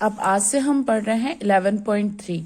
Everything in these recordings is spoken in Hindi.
अब आज से हम पढ़ रहे हैं 11.3.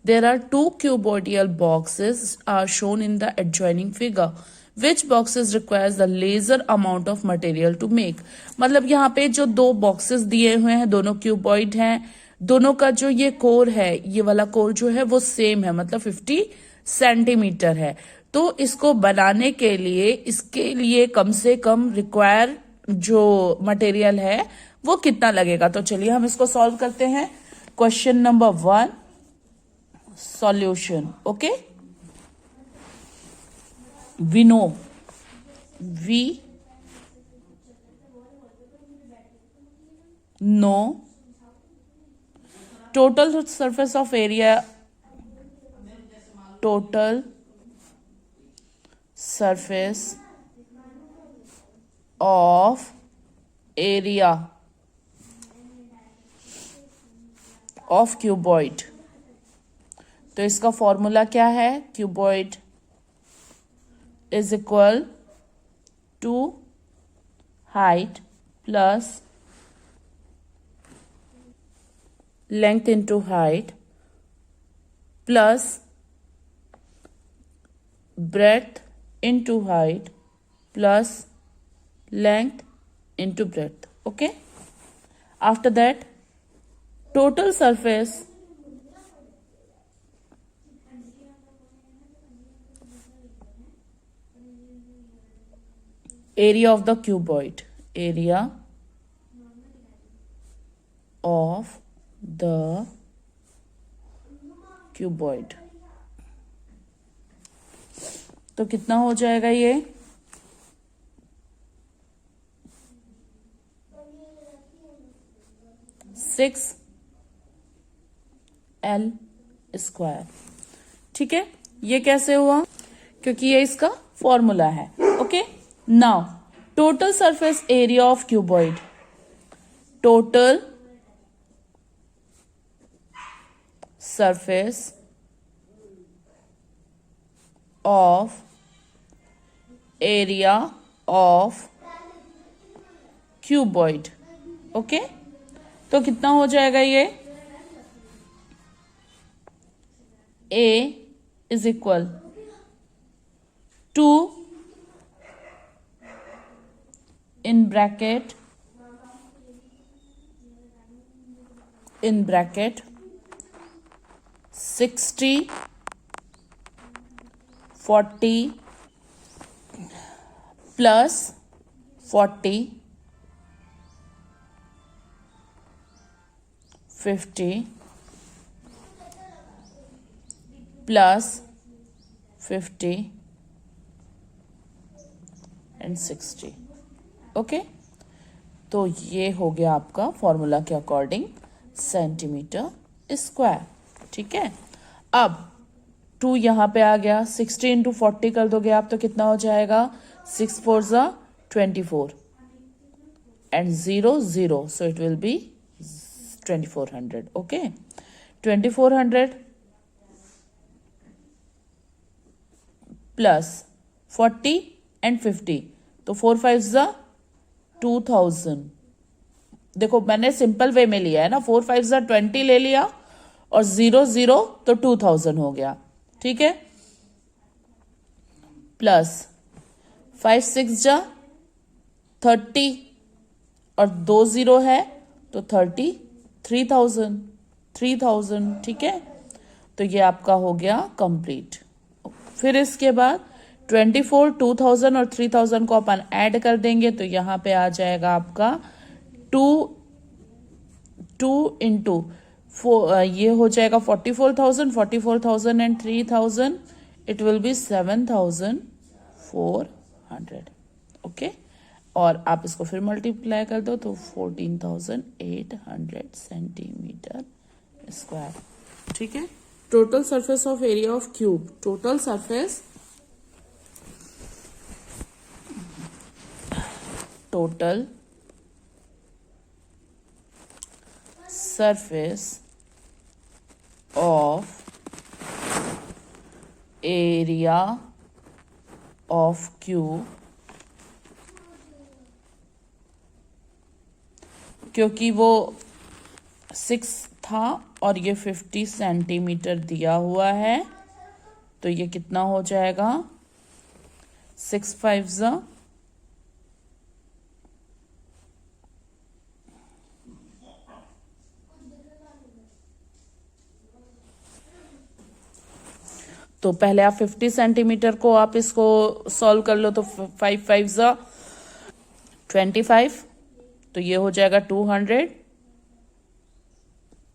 There are two cuboidal boxes are shown in the adjoining figure. Which boxes requires the lesser amount of material to make? मतलब यहाँ पे जो दो बॉक्सेस दिए हुए हैं दोनों क्यूबॉइड हैं, दोनों का जो ये कोर है, ये वाला कोर जो है वो सेम है, मतलब 50 सेंटीमीटर है. तो इसको बनाने के लिए इसके लिए कम से कम रिक्वायर जो मटेरियल है वो कितना लगेगा. तो चलिए हम इसको सॉल्व करते हैं. Question number 1, solution. Okay, we know total surface of area, total surface of area of cuboid. तो इसका फॉर्मूला क्या है? Cuboid is equal to height plus length into height plus breadth into height plus length into breadth. Okay, after that total surface area of the cuboid, area of the cuboid. तो कितना हो जाएगा ये? Six L square. ठीक है, ये कैसे हुआ? क्योंकि ये इसका फॉर्मूला है. Okay, now total surface area of cuboid, total surface of area of cuboid. Okay, तो कितना हो जाएगा ये? A is equal to in bracket 60 40 plus 40 50 plus 50 and 60. Okay, तो ये हो गया आपका फॉर्मूला के अकॉर्डिंग सेंटीमीटर स्क्वायर. ठीक है, अब 2 यहां पे आ गया, 60 इंटू 40 कर दोगे आप तो कितना हो जाएगा? 6 4 ज़ा 24 and 0 0, so it will B 2400. Okay, 2400 plus 40 and 50, तो 4 5 ज़ा 2000. देखो मैंने सिंपल वे में लिया है ना, 4 5 ज़ा 20 ले लिया और 0 0 तो 2000 हो गया. ठीक है, प्लस 5 6 ज़ा 30 और 2 0 है तो 30,000. ठीक है, तो ये आपका हो गया कंप्लीट. फिर इसके बाद 24 2000 और 3000 को अपन ऐड कर देंगे तो यहां पे आ जाएगा आपका 2 इंटू 4, ये हो जाएगा 44,000 and 3000, it will B 7400. Okay, और आप इसको फिर मल्टीप्लाई कर दो तो 14,800 सेंटीमीटर स्क्वायर. ठीक है, total surface of area of cube, total surface total surface of area of cube, क्योंकि वो 6 था और ये 50 सेंटीमीटर दिया हुआ है, तो ये कितना हो जाएगा? 6 5 तो पहले आप 50 सेंटीमीटर को आप इसको सॉल्व कर लो, तो 5 5 25, तो ये हो जाएगा 200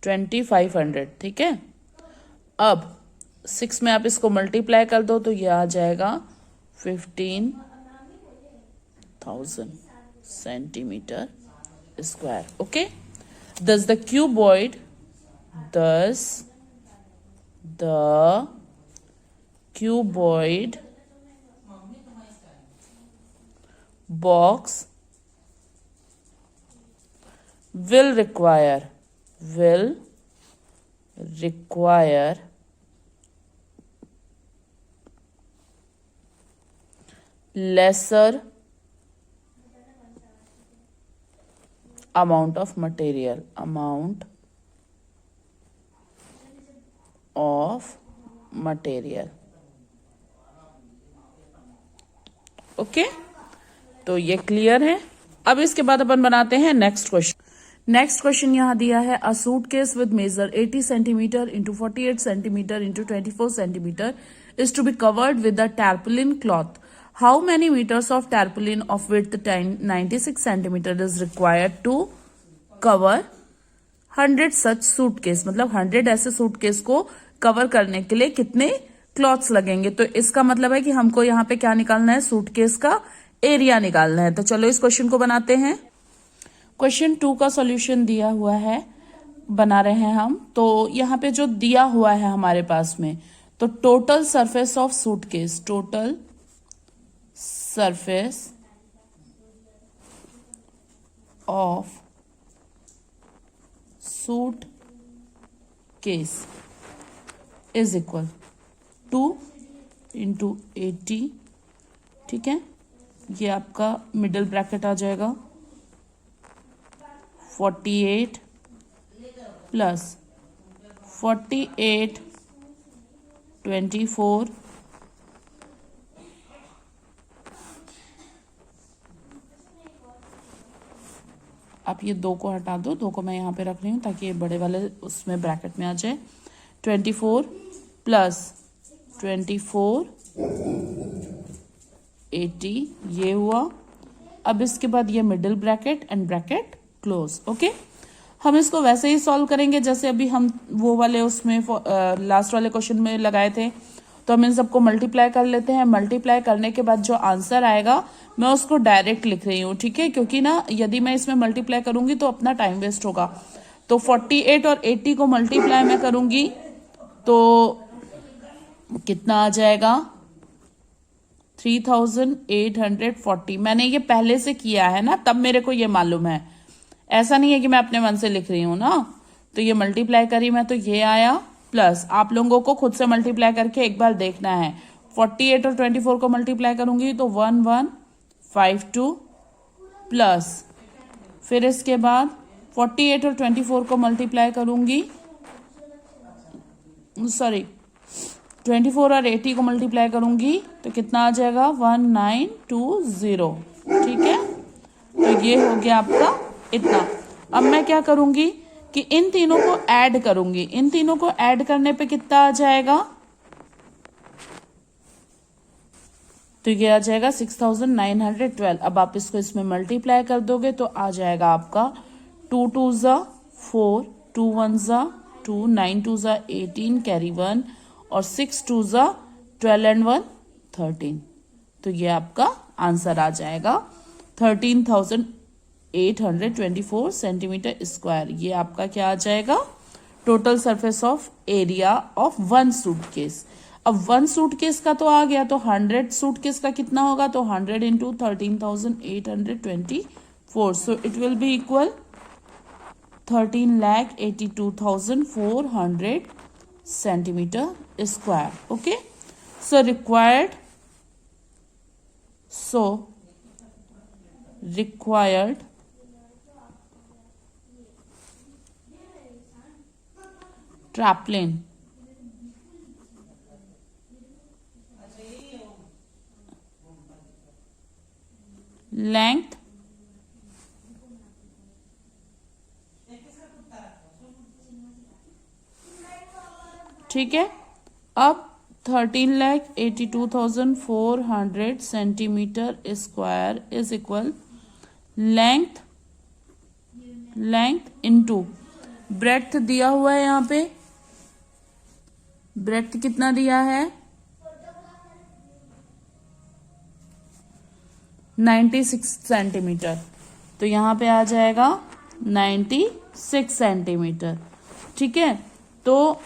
2500, ठीक है। अब 6 में आप इसको मल्टीप्लाई कर दो तो ये आ जाएगा 15,000 centimetre square. Okay, thus the cuboid box will require lesser amount of material okay, तो ये क्लियर है। अब इसके बाद अपन बनाते हैं नेक्स्ट क्वेश्चन यहाँ दिया है, a suitcase with measure 80 centimetre into 48 centimetre into 24 centimetre is to be covered with a tarpaulin cloth. How many meters of tarpaulin of width 96 centimeter is required to cover 100 such suitcase? मतलब 100 ऐसे सूटकेस को कवर करने के लिए कितने क्लॉथ्स लगेंगे? तो इसका मतलब है कि हमको यहाँ पे क्या निकालना है? सूटकेस का एरिया निकालना है। तो चलो इस क्वेश्चन को बनाते हैं। क्वेश्चन 2 का सॉल्यूशन दिया हुआ है, बना रहे हैं हम। तो यहाँ पे जो दिया हुआ है हमारे पास में, तो total surface of suitcase, total surface of suitcase is equal 2 into 80, ठीक है। ये आपका मिडिल ब्रैकेट आ जाएगा 48 प्लस 48 24 आप ये 2 को हटा दो, 2 को मैं यहाँ पे रख रही हूँ ताकि ये बड़े वाले उसमें ब्रैकेट में आ जाए। 24 प्लस 24 80 ये हुआ। अब इसके बाद ये middle bracket and bracket close. Okay, हम इसको वैसे ही सॉल्व करेंगे जैसे अभी हम वो वाले उसमें लास्ट वाले क्वेश्चन में लगाए थे। तो हम इन सबको मल्टीप्लाई कर लेते हैं। मल्टीप्लाई करने के बाद जो आंसर आएगा मैं उसको डायरेक्ट लिख रही हूँ, ठीक है, क्योंकि ना यदि मैं इसमें मल्टीप्लाई करूंगी तो अपना टाइम वेस्ट होगा। तो 48 और 80 को मल्टीप्लाई मैं करूंगी तो कितना आ जाएगा? 3840। मैंने ये पहले से किया है ना, तब मेरे को ये मालूम है, ऐसा नहीं है कि मैं अपने मन से लिख रही हूं ना। तो ये मल्टीप्लाई करी मैं तो ये आया, प्लस आप लोगों को खुद से मल्टीप्लाई करके एक बार देखना है। 48 और 24 को मल्टीप्लाई करूंगी तो 1152 प्लस फिर इसके बाद 48 और 24 को मल्टीप्लाई करूंगी, सॉरी 24 और 80 को मल्टीप्लाई करूंगी तो कितना आ जाएगा? 1920, ठीक है। तो ये हो गया आपका इतना। अब मैं क्या करूंगी कि इन तीनों को ऐड करूंगी। इन तीनों को ऐड करने पे कितना आ जाएगा? तो ये आ जाएगा 6912। अब आप इसको इसमें मल्टीप्लाई कर दोगे तो आ जाएगा आपका 2 2 4, 2 1 2, 9 2 18 कैरी 1 और 6 2 12 एंड 1 13। तो ये आपका आंसर आ जाएगा 13,824 सेंटीमीटर स्क्वायर। ये आपका क्या आ जाएगा? Total surface of area of one suitcase. अब वन सूटकेस का तो आ गया, तो 100 सूटकेस का कितना होगा? तो 100 into 13,824, so it will be equal 13,82,400 centimetre square. Okay, so required tarpaulin, length, ठीक है। अब 13,82,400 centimetre square is equal length into breadth दिया हुआ है। यहाँ पे ब्रेड्थ कितना दिया है 96 सेंटीमीटर, तो यहाँ पे आ जाएगा 96 सेंटीमीटर, ठीक है। तो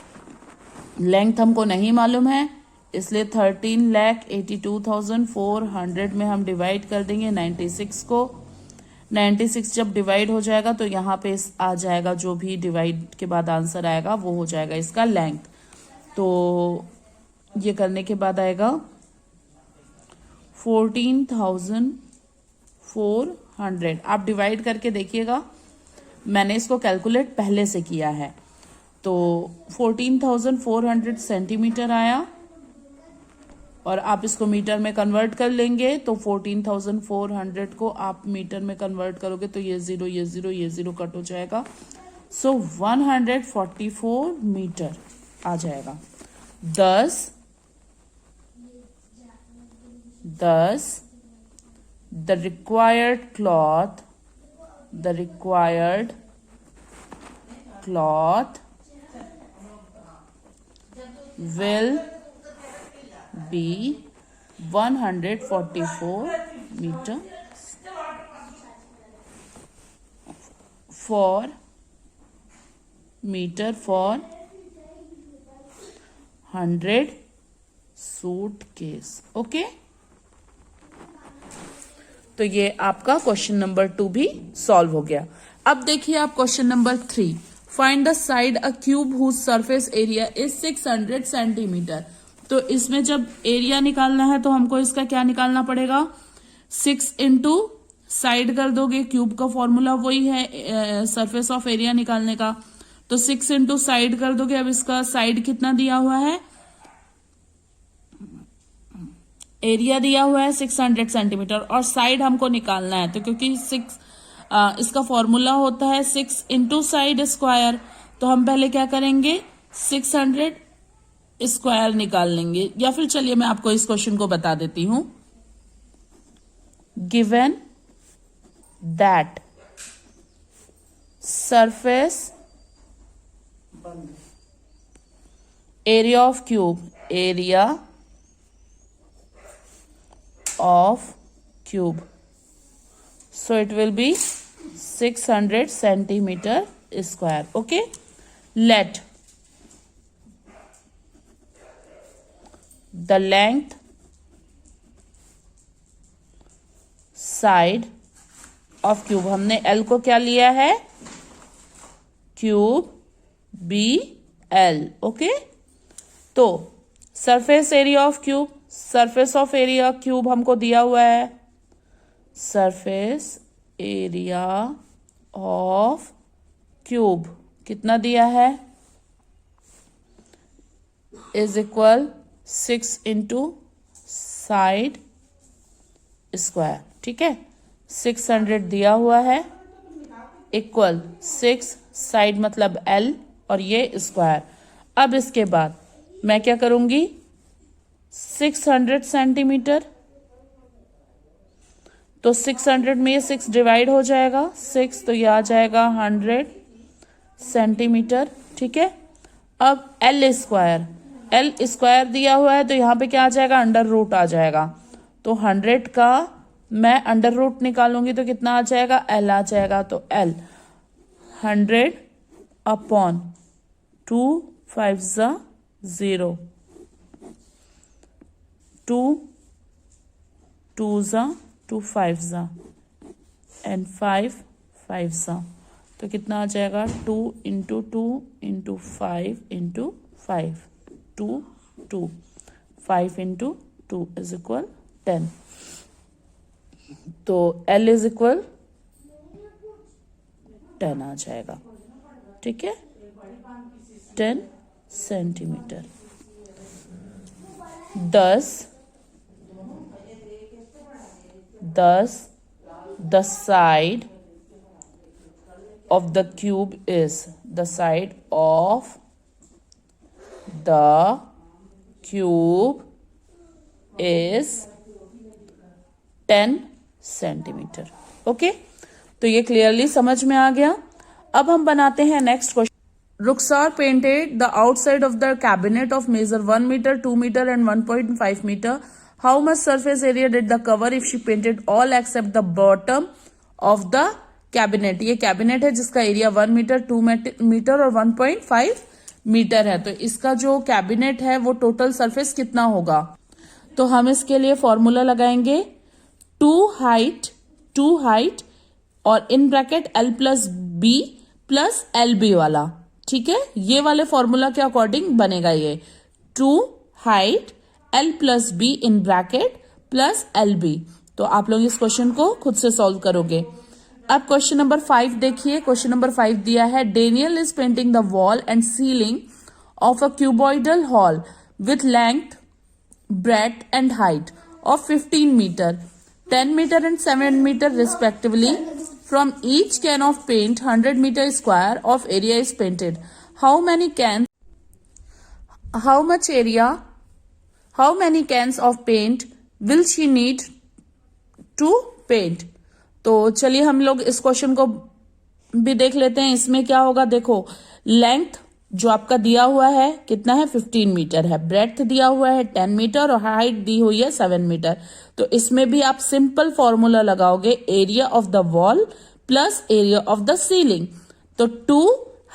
लेंथ हमको नहीं मालूम है, इसलिए 13,82,400 में हम डिवाइड कर देंगे 96 को। 96 जब डिवाइड हो जाएगा तो यहाँ पे आ जाएगा, जो भी डिवाइड के बाद आंसर आएगा वो हो जाएगा इसका लेंथ। तो ये करने के बाद आएगा 14,400। आप डिवाइड करके देखिएगा, मैंने इसको कैलकुलेट पहले से किया है। तो 14,400 सेंटीमीटर आया, और आप इसको मीटर में कन्वर्ट कर लेंगे तो 14,400 को आप मीटर में कन्वर्ट करोगे तो ये जीरो कट हो जाएगा। सो 144 मीटर आ जाएगा। thus the required cloth will be 144 meter for 100 suitcase. Okay, तो ये आपका क्वेश्चन नंबर 2 भी सॉल्व हो गया। अब देखिए आप question number 3, find the side a cube whose surface area is 600 centimetre. तो इसमें जब एरिया निकालना है तो हमको इसका क्या निकालना पड़ेगा, 6 इंटू साइड कर दोगे, क्यूब का फॉर्मूला वही है सरफेस ऑफ एरिया निकालने का, तो 6 इंटू साइड कर दोगे। अब इसका साइड कितना दिया हुआ है, एरिया दिया हुआ है 600 सेंटीमीटर, और साइड हमको निकालना है। तो क्योंकि इसका फॉर्मूला होता है 6 इंटू साइड स्क्वायर, तो हम पहले क्या करेंगे 600 स्क्वायर निकाल लेंगे। या फिर चलिए मैं आपको इस क्वेश्चन को बता देती हूं। Given that surface area of cube, area of cube, so it will be 600 centimeter square. Okay, let the length side of cube, हमने L को क्या लिया है, क्यूब BL। ओके, तो surface area of cube, surface of area cube हमको दिया हुआ है, सरफेस एरिया ऑफ क्यूब कितना दिया है, is equal 6 into side square. ठीक है, 600 दिया हुआ है, इक्वल 6 साइड मतलब L और ये स्क्वायर। अब इसके बाद मैं क्या करूंगी, 600 सेंटीमीटर, तो 600 में ये 6 डिवाइड हो जाएगा 6, तो ये आ जाएगा 100 सेंटीमीटर। ठीक है, अब L स्क्वायर दिया हुआ है, तो यहाँ पे क्या आ जाएगा, अंडर रूट आ जाएगा। तो 100 का मैं अंडर रूट निकालूंगी तो कितना आ जाएगा, L आ जाएगा। तो L 100 अपॉन 2 5 0, 2 2 2 5 एंड 5 5 तो कितना आ जाएगा, 2 into 2 into 5 into 5, 2 2 5 into 2 is equal 10। तो L इज इक्वल 10 आ जाएगा। ठीक है, 10 centimetre. Thus, the side of the cube is, the side of the cube is 10 centimetre. Okay, तो ये क्लियरली समझ में आ गया. अब हम बनाते हैं next question. Ruxar painted the outside of the cabinet of measure 1 meter, 2 meter and 1.5 meter. How much surface area did the cover if she painted all except the bottom of the cabinet? ये कैबिनेट है जिसका एरिया 1 मीटर, 2 मीटर और 1.5 मीटर है. तो इसका जो कैबिनेट है वो टोटल सरफेस कितना होगा? तो हम इसके लिए फॉर्मूला लगाएंगे टू हाइट और in bracket L plus B plus LB वाला. ठीक है, ये वाले फॉर्मूला के अकॉर्डिंग बनेगा ये two height L plus B in bracket plus LB. तो आप लोग इस क्वेश्चन को खुद से सॉल्व करोगे. अब क्वेश्चन नंबर 5 देखिए. क्वेश्चन नंबर 5 दिया है Daniel is painting the wall and ceiling of a cuboidal hall with length, breadth and height of 15 meter, 10 meter and 7 meter respectively. From each can of paint 100 meter square of area is painted. How many cans of paint will she need to paint? तो चलिए हम लोग इस क्वेश्चन को भी देख लेते हैं. इसमें क्या होगा, देखो लेंथ जो आपका दिया हुआ है कितना है 15 मीटर है, ब्रेड्थ दिया हुआ है 10 मीटर और हाइट दी हुई है 7 मीटर. तो इसमें भी आप सिंपल फॉर्मूला लगाओगे area of the wall plus area of the ceiling. तो two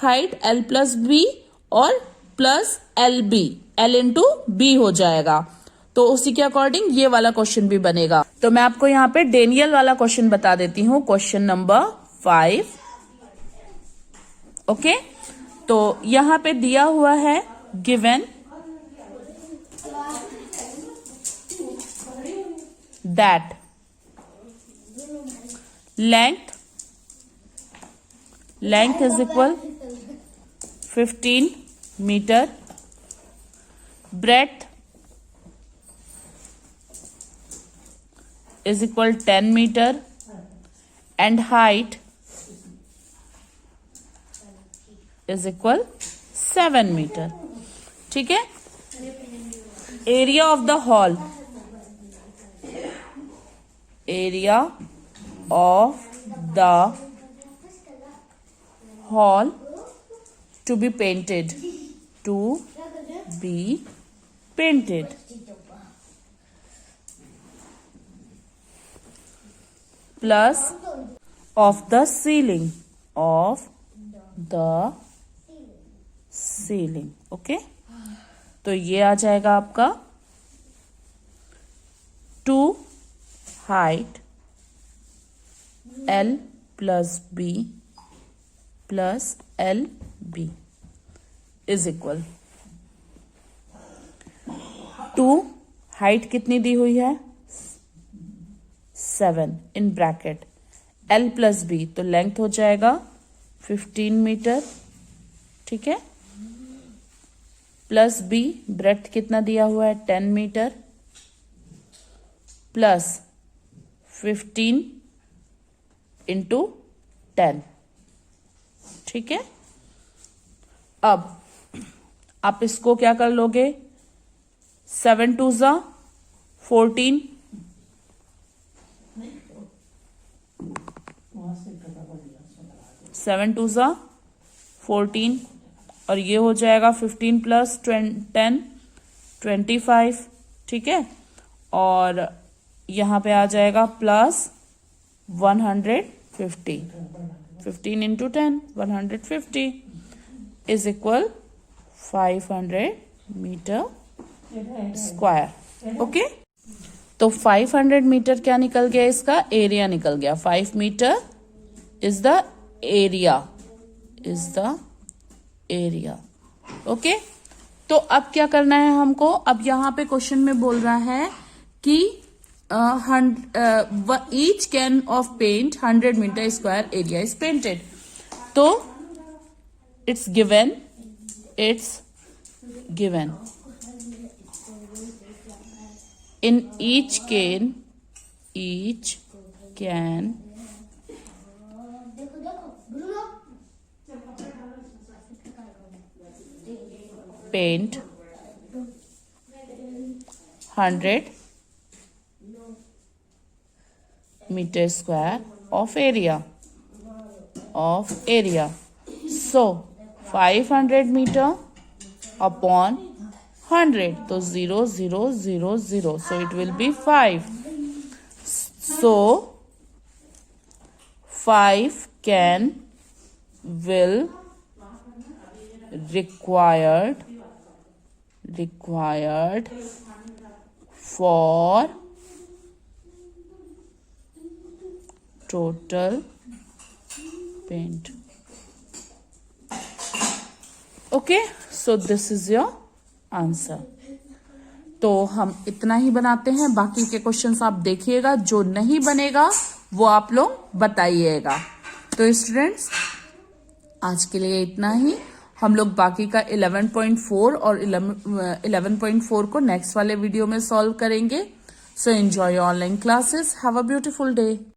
height L plus B और plus LB, L into B हो जाएगा. तो उसी के अकॉर्डिंग ये वाला क्वेश्चन भी बनेगा. तो मैं आपको यहाँ पे डेनियल वाला क्वेश्चन बता देती हूँ. Question number 5. ओके, तो यहां पे दिया हुआ है given that length is equal 15 metre, breadth is equal 10 metre and height is equal 7 metre. ठीक है, area of the hall, area of the hall to be painted plus of the ceiling okay. तो ये आ जाएगा आपका two height L plus B plus LB is equal to height कितनी दी हुई है 7 इन ब्रैकेट L प्लस बी, तो लेंथ हो जाएगा 15 मीटर. ठीक है, प्लस बी, ब्रेड्थ कितना दिया हुआ है 10 मीटर प्लस 15 इंटू 10. ठीक है, अब आप इसको क्या कर लोगे 7 2 ज़ा 14, 7 2 ज़ा 14 और ये हो जाएगा 15 प्लस 10 25. ठीक है, और यहां पे आ जाएगा plus 150, 15 into 10 150 is equal 500 metre square. Okay, तो 500 मीटर क्या निकल गया, इसका एरिया निकल गया. 5 metre is the area. Okay, तो अब क्या करना है हमको, अब यहां पे क्वेश्चन में बोल रहा है कि each can of paint 100 metre square area is painted. तो it's given. In each can paint 100 meter square of area. So 500 meter upon 100, so 0 0 0 0, so it will be 5. So 5 can will required for total paint. Okay, so this is your answer. तो हम इतना ही बनाते हैं, बाकी के क्वेश्चंस आप देखिएगा, जो नहीं बनेगा वो आप लोग बताइएगा. तो स्टूडेंट्स आज के लिए इतना ही. हम लोग बाकी का 11.4 और 11.4 को नेक्स्ट वाले वीडियो में सॉल्व करेंगे. So enjoy online classes. Have a beautiful day.